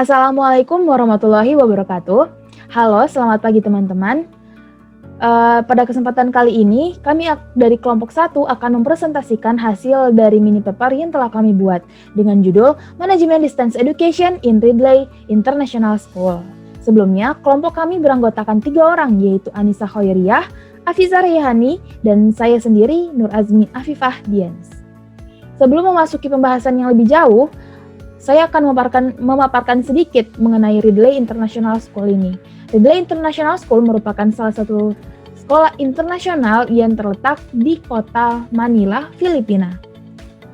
Assalamualaikum warahmatullahi wabarakatuh. Halo, selamat pagi teman-teman. Pada kesempatan kali ini, kami dari kelompok 1 akan mempresentasikan hasil dari mini paper yang telah kami buat dengan judul Manajemen Distance Education in Ridley International School. Sebelumnya, kelompok kami beranggotakan 3 orang, yaitu Anissa Khoiriyah, Afiza Rayhani, dan saya sendiri, Nur Azmi Afifah Dians. Sebelum memasuki pembahasan yang lebih jauh, saya akan memaparkan sedikit mengenai Ridley International School ini. Ridley International School merupakan salah satu sekolah internasional yang terletak di kota Manila, Filipina.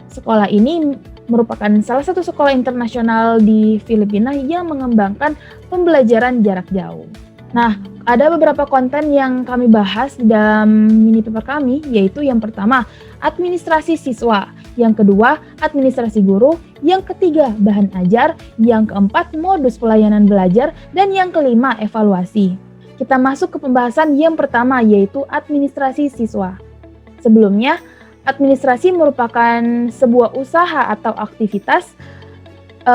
Sekolah ini merupakan salah satu sekolah internasional di Filipina yang mengembangkan pembelajaran jarak jauh. Nah, ada beberapa konten yang kami bahas dalam mini paper kami, yaitu yang pertama, administrasi siswa, yang kedua, administrasi guru, yang ketiga, bahan ajar, yang keempat, modus pelayanan belajar, dan yang kelima, evaluasi. Kita masuk ke pembahasan yang pertama, yaitu administrasi siswa. Sebelumnya, administrasi merupakan sebuah usaha atau aktivitas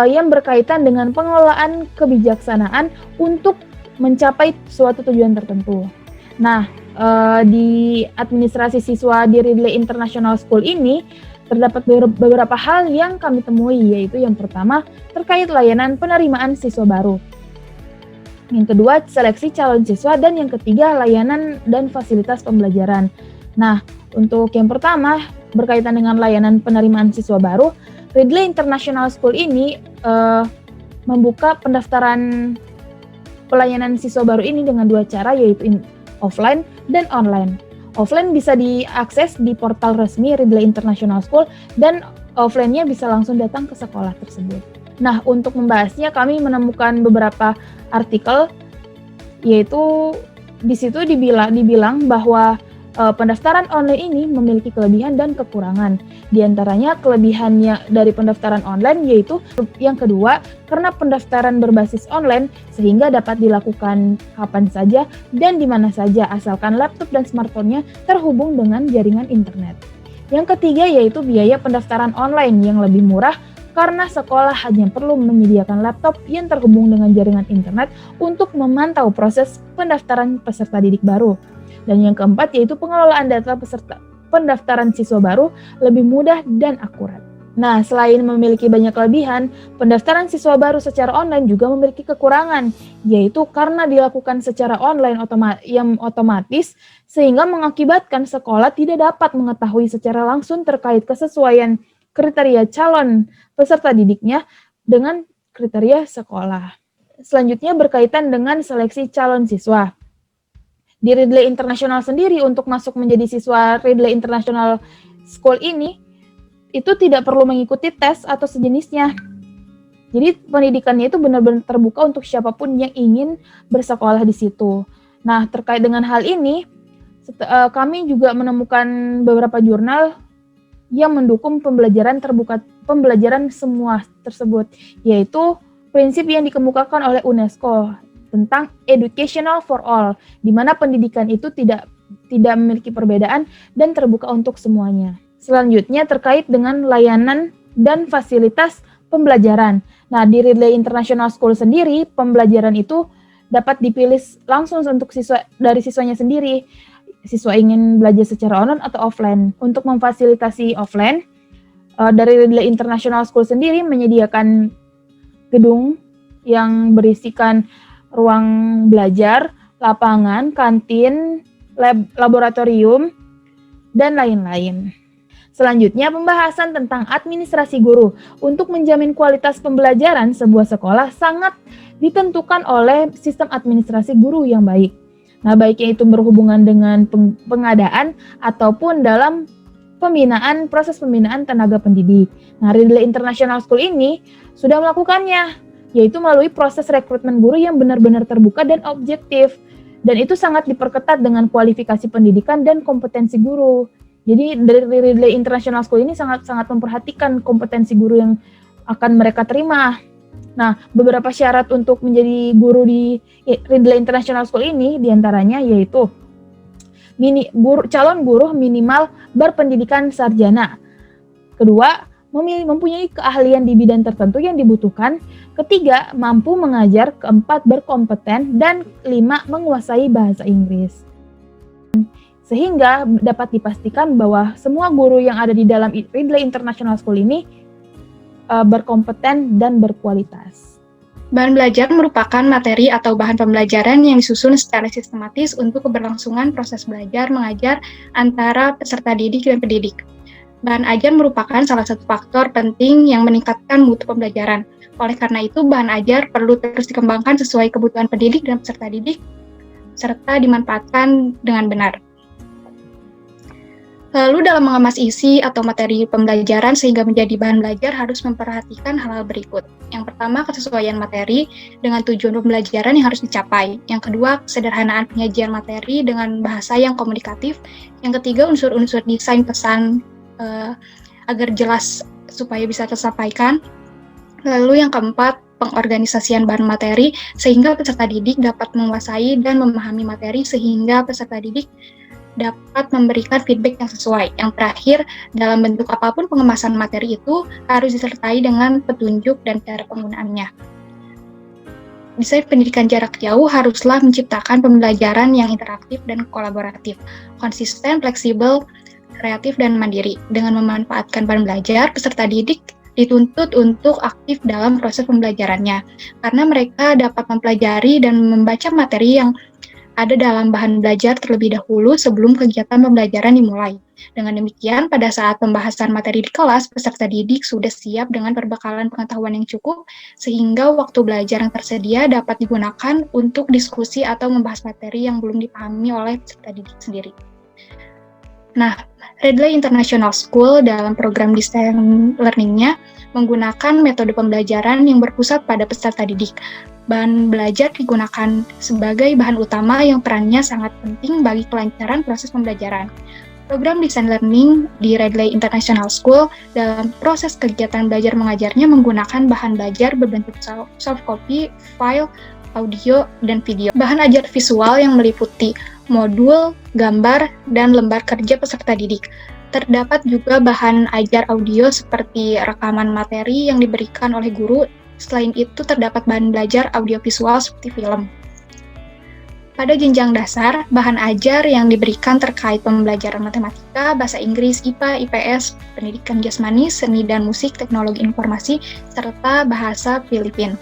yang berkaitan dengan pengelolaan kebijaksanaan untuk mencapai suatu tujuan tertentu. Nah, di administrasi siswa di Ridley International School ini terdapat beberapa hal yang kami temui, yaitu yang pertama terkait layanan penerimaan siswa baru, yang kedua seleksi calon siswa, dan yang ketiga layanan dan fasilitas pembelajaran. Nah, untuk yang pertama berkaitan dengan layanan penerimaan siswa baru, Ridley International School ini membuka pendaftaran pelayanan siswa baru ini dengan dua cara, yaitu offline dan online. Offline bisa diakses di portal resmi Ridley International School, dan offline-nya bisa langsung datang ke sekolah tersebut. Nah, untuk membahasnya kami menemukan beberapa artikel, yaitu di situ dibilang bahwa pendaftaran online ini memiliki kelebihan dan kekurangan. Di antaranya kelebihannya dari pendaftaran online yaitu yang kedua, karena pendaftaran berbasis online sehingga dapat dilakukan kapan saja dan di mana saja asalkan laptop dan smartphone-nya terhubung dengan jaringan internet. Yang ketiga yaitu biaya pendaftaran online yang lebih murah karena sekolah hanya perlu menyediakan laptop yang terhubung dengan jaringan internet untuk memantau proses pendaftaran peserta didik baru. Dan yang keempat yaitu pengelolaan data peserta pendaftaran siswa baru lebih mudah dan akurat. Nah, selain memiliki banyak kelebihan, pendaftaran siswa baru secara online juga memiliki kekurangan, yaitu karena dilakukan secara online yang otomatis sehingga mengakibatkan sekolah tidak dapat mengetahui secara langsung terkait kesesuaian kriteria calon peserta didiknya dengan kriteria sekolah. Selanjutnya berkaitan dengan seleksi calon siswa. Di Ridley International sendiri untuk masuk menjadi siswa Ridley International School ini itu tidak perlu mengikuti tes atau sejenisnya. Jadi pendidikannya itu benar-benar terbuka untuk siapapun yang ingin bersekolah di situ. Nah, terkait dengan hal ini, kami juga menemukan beberapa jurnal yang mendukung pembelajaran terbuka, pembelajaran semua tersebut, yaitu prinsip yang dikemukakan oleh UNESCO tentang educational for all, di mana pendidikan itu tidak memiliki perbedaan dan terbuka untuk semuanya. Selanjutnya terkait dengan layanan dan fasilitas pembelajaran. Nah, di Ridley International School sendiri, pembelajaran itu dapat dipilih langsung untuk siswanya sendiri. Siswa ingin belajar secara online atau offline. Untuk memfasilitasi offline, dari Ridley International School sendiri menyediakan gedung yang berisikan ruang belajar, lapangan, kantin, laboratorium, dan lain-lain. Selanjutnya, pembahasan tentang administrasi guru. Untuk menjamin kualitas pembelajaran sebuah sekolah sangat ditentukan oleh sistem administrasi guru yang baik. Nah, baiknya itu berhubungan dengan pengadaan ataupun dalam proses pembinaan tenaga pendidik. Nah, Ridley International School ini sudah melakukannya, yaitu melalui proses rekrutmen guru yang benar-benar terbuka dan objektif. Dan itu sangat diperketat dengan kualifikasi pendidikan dan kompetensi guru. Jadi dari Ridley International School ini sangat-sangat memperhatikan kompetensi guru yang akan mereka terima. Nah, beberapa syarat untuk menjadi guru di Ridley International School ini diantaranya yaitu calon guru minimal berpendidikan sarjana. Kedua, mempunyai keahlian di bidang tertentu yang dibutuhkan. Ketiga, mampu mengajar. Keempat, berkompeten. Dan 5, menguasai bahasa Inggris. Sehingga dapat dipastikan bahwa semua guru yang ada di dalam Ridley International School ini berkompeten dan berkualitas. Bahan belajar merupakan materi atau bahan pembelajaran yang disusun secara sistematis untuk keberlangsungan proses belajar mengajar antara peserta didik dan pendidik. Bahan ajar merupakan salah satu faktor penting yang meningkatkan mutu pembelajaran. Oleh karena itu, bahan ajar perlu terus dikembangkan sesuai kebutuhan pendidik dan peserta didik, serta dimanfaatkan dengan benar. Lalu dalam mengemas isi atau materi pembelajaran sehingga menjadi bahan belajar harus memperhatikan hal-hal berikut. Yang pertama, kesesuaian materi dengan tujuan pembelajaran yang harus dicapai. Yang kedua, kesederhanaan penyajian materi dengan bahasa yang komunikatif. Yang ketiga, unsur-unsur desain pesan agar jelas supaya bisa tersampaikan. Lalu yang keempat, pengorganisasian bahan materi sehingga peserta didik dapat menguasai dan memahami materi sehingga peserta didik dapat memberikan feedback yang sesuai. Yang terakhir, dalam bentuk apapun pengemasan materi itu harus disertai dengan petunjuk dan cara penggunaannya. Desain pendidikan jarak jauh haruslah menciptakan pembelajaran yang interaktif dan kolaboratif, konsisten, fleksibel, kreatif, dan mandiri. Dengan memanfaatkan bahan belajar, peserta didik dituntut untuk aktif dalam proses pembelajarannya, karena mereka dapat mempelajari dan membaca materi yang ada dalam bahan belajar terlebih dahulu sebelum kegiatan pembelajaran dimulai. Dengan demikian, pada saat pembahasan materi di kelas, peserta didik sudah siap dengan perbekalan pengetahuan yang cukup, sehingga waktu belajar yang tersedia dapat digunakan untuk diskusi atau membahas materi yang belum dipahami oleh peserta didik sendiri. Nah, Ridley International School dalam program distance learning-nya menggunakan metode pembelajaran yang berpusat pada peserta didik. Bahan belajar digunakan sebagai bahan utama yang perannya sangat penting bagi kelancaran proses pembelajaran. Program Design Learning di Ridley International School dalam proses kegiatan belajar mengajarnya menggunakan bahan belajar berbentuk soft copy, file, audio, dan video. Bahan ajar visual yang meliputi modul, gambar, dan lembar kerja peserta didik. Terdapat juga bahan ajar audio seperti rekaman materi yang diberikan oleh guru. Selain itu, terdapat bahan belajar audiovisual seperti film. Pada jenjang dasar, bahan ajar yang diberikan terkait pembelajaran matematika, bahasa Inggris, IPA, IPS, pendidikan jasmani, seni dan musik, teknologi informasi, serta bahasa Filipin.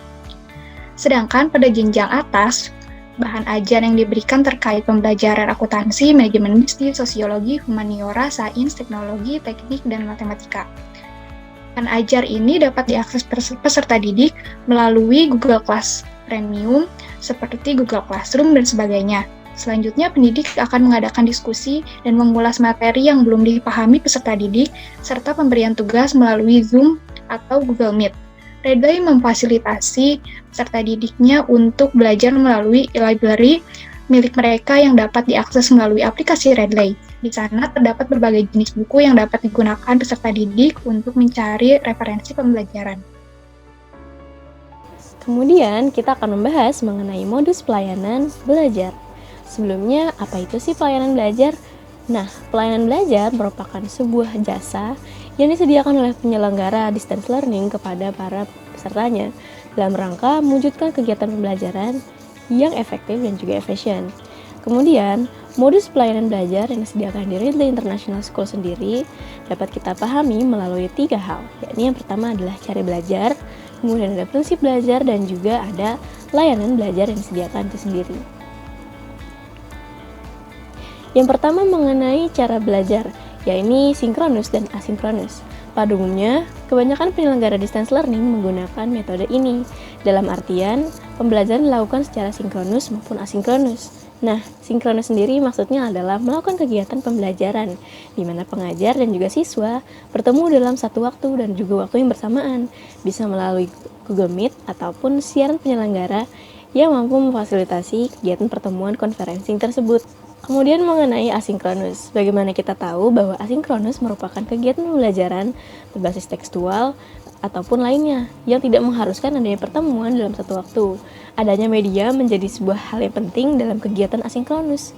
Sedangkan pada jenjang atas, bahan ajar yang diberikan terkait pembelajaran akuntansi, manajemen bisnis, sosiologi, humaniora, sains, teknologi, teknik, dan matematika. Bahan ajar ini dapat diakses peserta didik melalui Google Class Premium seperti Google Classroom dan sebagainya. Selanjutnya, pendidik akan mengadakan diskusi dan mengulas materi yang belum dipahami peserta didik, serta pemberian tugas melalui Zoom atau Google Meet. Ridley memfasilitasi peserta didiknya untuk belajar melalui library milik mereka yang dapat diakses melalui aplikasi Ridley. Di sana terdapat berbagai jenis buku yang dapat digunakan peserta didik untuk mencari referensi pembelajaran. Kemudian kita akan membahas mengenai modus pelayanan belajar. Sebelumnya, apa itu sih pelayanan belajar? Nah, pelayanan belajar merupakan sebuah jasa yang disediakan oleh penyelenggara distance learning kepada para pesertanya dalam rangka mewujudkan kegiatan pembelajaran yang efektif dan juga efisien. Kemudian, modus pelayanan belajar yang disediakan di Ridley International School sendiri dapat kita pahami melalui 3 hal, yakni yang pertama adalah cara belajar, kemudian ada prinsip belajar, dan juga ada layanan belajar yang disediakan itu sendiri. Yang pertama mengenai cara belajar, yakni sinkronus dan asinkronus. Pada umumnya, kebanyakan penyelenggara distance learning menggunakan metode ini, dalam artian pembelajaran dilakukan secara sinkronus maupun asinkronus. Nah, sinkronus sendiri maksudnya adalah melakukan kegiatan pembelajaran, di mana pengajar dan juga siswa bertemu dalam satu waktu dan juga waktu yang bersamaan, bisa melalui Google Meet ataupun siaran penyelenggara yang mampu memfasilitasi kegiatan pertemuan konferensi tersebut. Kemudian mengenai asinkronus, bagaimana kita tahu bahwa asinkronus merupakan kegiatan pembelajaran berbasis tekstual ataupun lainnya yang tidak mengharuskan adanya pertemuan dalam satu waktu. Adanya media menjadi sebuah hal yang penting dalam kegiatan asinkronus.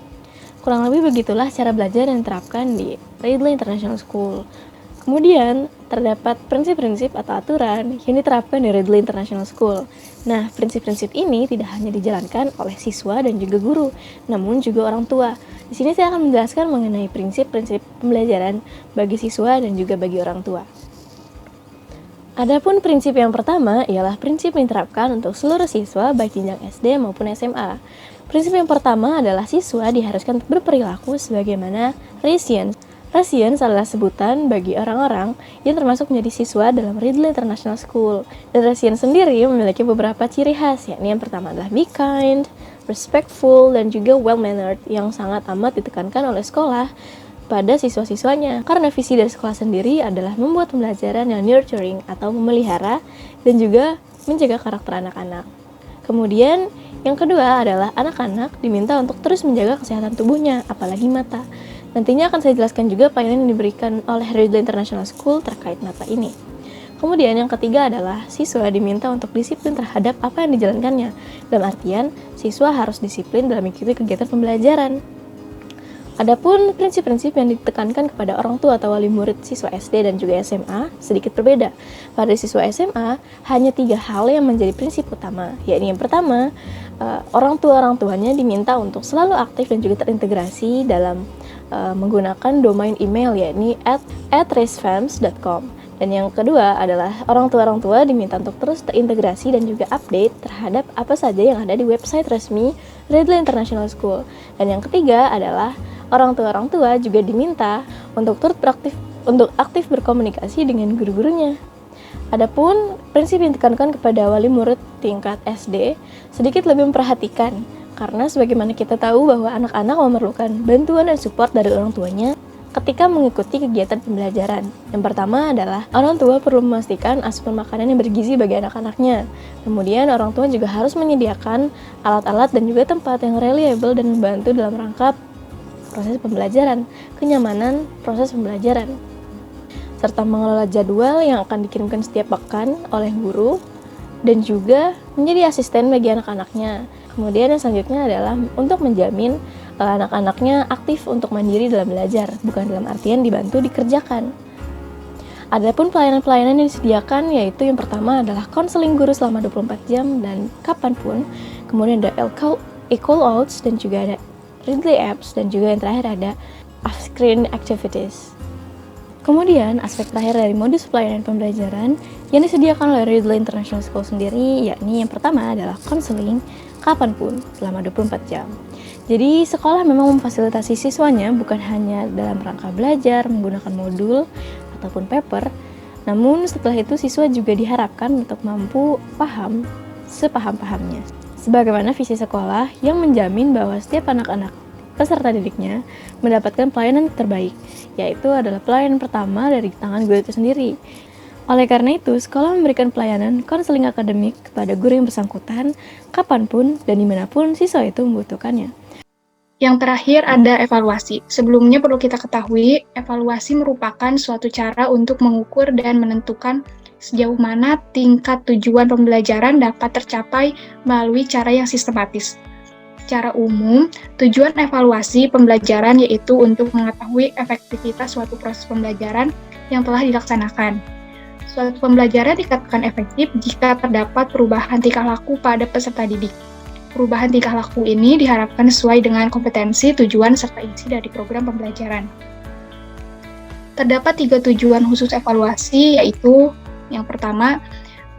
Kurang lebih begitulah cara belajar yang diterapkan di Ridley International School. Kemudian, terdapat prinsip-prinsip atau aturan yang diterapkan di Ridley International School. Nah, prinsip-prinsip ini tidak hanya dijalankan oleh siswa dan juga guru, namun juga orang tua. Di sini saya akan menjelaskan mengenai prinsip-prinsip pembelajaran bagi siswa dan juga bagi orang tua. Adapun prinsip yang pertama ialah prinsip yang diterapkan untuk seluruh siswa baik jenjang SD maupun SMA. Prinsip yang pertama adalah siswa diharuskan berperilaku sebagaimana Raysians. Raysians adalah sebutan bagi orang-orang yang termasuk menjadi siswa dalam Ridley International School. Dan Raysians sendiri memiliki beberapa ciri khas, yakni yang pertama adalah be kind, respectful, dan juga well-mannered yang sangat amat ditekankan oleh sekolah pada siswa-siswanya. Karena visi dari sekolah sendiri adalah membuat pembelajaran yang nurturing atau memelihara dan juga menjaga karakter anak-anak. Kemudian yang kedua adalah anak-anak diminta untuk terus menjaga kesehatan tubuhnya, apalagi mata. Nantinya akan saya jelaskan juga pelayanan yang diberikan oleh Ridley International School terkait mata ini. Kemudian yang ketiga adalah siswa diminta untuk disiplin terhadap apa yang dijalankannya. Dalam artian, siswa harus disiplin dalam mengikuti kegiatan pembelajaran. Adapun prinsip-prinsip yang ditekankan kepada orang tua atau wali murid siswa SD dan juga SMA sedikit berbeda. Pada siswa SMA, hanya 3 hal yang menjadi prinsip utama, yakni yang pertama, orang tuanya diminta untuk selalu aktif dan juga terintegrasi dalam menggunakan domain email, yakni @raisefams.com. Dan yang kedua adalah orang tua diminta untuk terus terintegrasi dan juga update terhadap apa saja yang ada di website resmi Ridley International School. Dan yang ketiga adalah orang tua juga diminta untuk turut aktif berkomunikasi dengan guru-gurunya. Adapun prinsip yang ditekankan kepada wali murid tingkat SD sedikit lebih memperhatikan, karena sebagaimana kita tahu bahwa anak-anak memerlukan bantuan dan support dari orang tuanya ketika mengikuti kegiatan pembelajaran. Yang pertama adalah orang tua perlu memastikan asupan makanan yang bergizi bagi anak-anaknya. Kemudian orang tua juga harus menyediakan alat-alat dan juga tempat yang reliable dan membantu dalam rangka proses pembelajaran, kenyamanan proses pembelajaran, serta mengelola jadwal yang akan dikirimkan setiap pekan oleh guru dan juga menjadi asisten bagi anak-anaknya. Kemudian yang selanjutnya adalah untuk menjamin anak-anaknya aktif untuk mandiri dalam belajar, bukan dalam artian dibantu dikerjakan. Adapun pelayanan-pelayanan yang disediakan yaitu yang pertama adalah konseling guru selama 24 jam dan kapanpun. Kemudian ada e-callouts dan juga ada Ridley Apps, dan juga yang terakhir ada off-screen activities. Kemudian aspek terakhir dari modus pelayanan pembelajaran yang disediakan oleh Ridley International School sendiri, yakni yang pertama adalah konseling kapanpun selama 24 jam. Jadi sekolah memang memfasilitasi siswanya bukan hanya dalam rangka belajar menggunakan modul ataupun paper, namun setelah itu siswa juga diharapkan untuk mampu paham sepaham-pahamnya. Sebagaimana visi sekolah yang menjamin bahwa setiap anak-anak peserta didiknya mendapatkan pelayanan terbaik, yaitu adalah pelayanan pertama dari tangan guru itu sendiri. Oleh karena itu, sekolah memberikan pelayanan konseling akademik kepada guru yang bersangkutan, kapanpun dan dimanapun siswa itu membutuhkannya. Yang terakhir ada evaluasi. Sebelumnya perlu kita ketahui, evaluasi merupakan suatu cara untuk mengukur dan menentukan sejauh mana tingkat tujuan pembelajaran dapat tercapai melalui cara yang sistematis. Secara umum, tujuan evaluasi pembelajaran yaitu untuk mengetahui efektivitas suatu proses pembelajaran yang telah dilaksanakan. Suatu pembelajaran dikatakan efektif jika terdapat perubahan tingkah laku pada peserta didik. Perubahan tingkah laku ini diharapkan sesuai dengan kompetensi, tujuan, serta isi dari program pembelajaran. Terdapat 3 tujuan khusus evaluasi, yaitu yang pertama,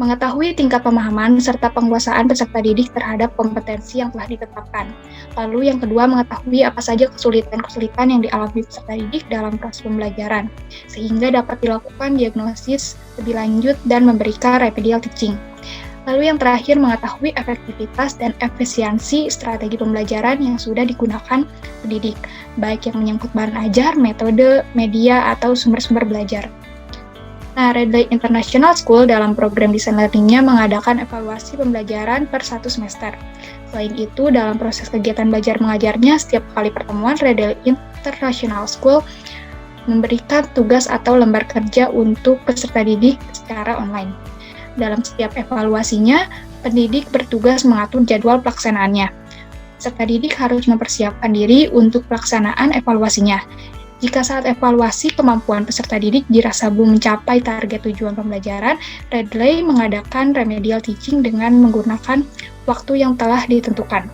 mengetahui tingkat pemahaman serta penguasaan peserta didik terhadap kompetensi yang telah ditetapkan. Lalu yang kedua, mengetahui apa saja kesulitan-kesulitan yang dialami peserta didik dalam proses pembelajaran, sehingga dapat dilakukan diagnosis lebih lanjut dan memberikan remedial teaching. Lalu yang terakhir, mengetahui efektivitas dan efisiensi strategi pembelajaran yang sudah digunakan pendidik, baik yang menyangkut bahan ajar, metode, media, atau sumber-sumber belajar. Nah, Ridley International School dalam program Design Learning-nya mengadakan evaluasi pembelajaran per 1 semester. Selain itu, dalam proses kegiatan belajar mengajarnya, setiap kali pertemuan, Ridley International School memberikan tugas atau lembar kerja untuk peserta didik secara online. Dalam setiap evaluasinya, pendidik bertugas mengatur jadwal pelaksanaannya. Peserta didik harus mempersiapkan diri untuk pelaksanaan evaluasinya. Jika saat evaluasi kemampuan peserta didik dirasa belum mencapai target tujuan pembelajaran, Redley mengadakan remedial teaching dengan menggunakan waktu yang telah ditentukan.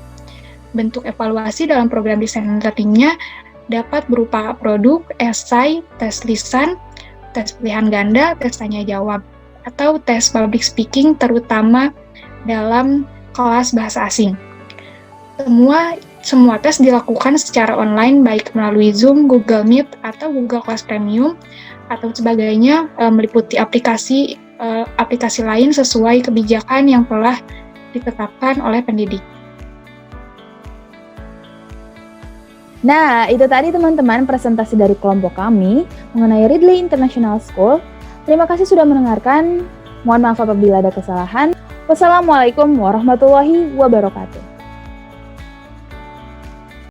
Bentuk evaluasi dalam program desain learning-nya dapat berupa produk, esai, tes lisan, tes pilihan ganda, tes tanya jawab, atau tes public speaking terutama dalam kelas bahasa asing. Semua tes dilakukan secara online baik melalui Zoom, Google Meet, atau Google Class Premium atau sebagainya, meliputi aplikasi lain sesuai kebijakan yang telah ditetapkan oleh pendidik. Nah, itu tadi teman-teman presentasi dari kelompok kami mengenai Ridley International School. Terima kasih sudah mendengarkan. Mohon maaf apabila ada kesalahan. Wassalamualaikum warahmatullahi wabarakatuh.